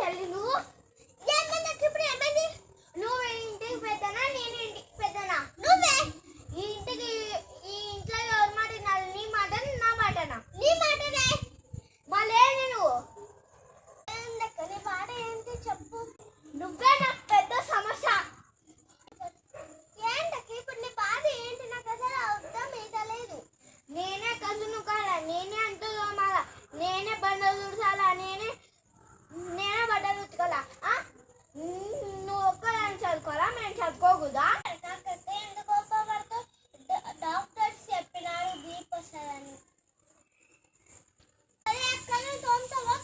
చెల్లి నువ్వు ఏమైంది ఇప్పుడు ఏమైంది నువ్వు ఇంటికి పెద్దనా నేను ఇంటికి పెద్దనా నువ్వే ఈ ఇంటికి ఈ ఇంట్లో ఎవరి మాట వినాలి నీ మాట నా మాటనా నీ మాటనే మళ్ళీ నువ్వు నీ మాట ఏంటి చెప్పు నువ్వే నాకు పెద్ద సమస్య ఏంటకి ఇప్పుడు నీ బాధ ఏంటి నాకు అసలు అర్థం లేదు నేనే కసును కాదా నేనే అంటూ తోమాలా నేనే బండలు తుడసాలా నేనే బట్టలు ఉతుకోవాలా నువ్వు ఒక్కదాన్ని చదువుకోవాలా మేము చదువుకోకూడదా నాకైతే ఎందుకు పడుతూ డాక్టర్స్ చెప్పినారు బీప్ వస్తుందని అరే అక్కడ తోముతావా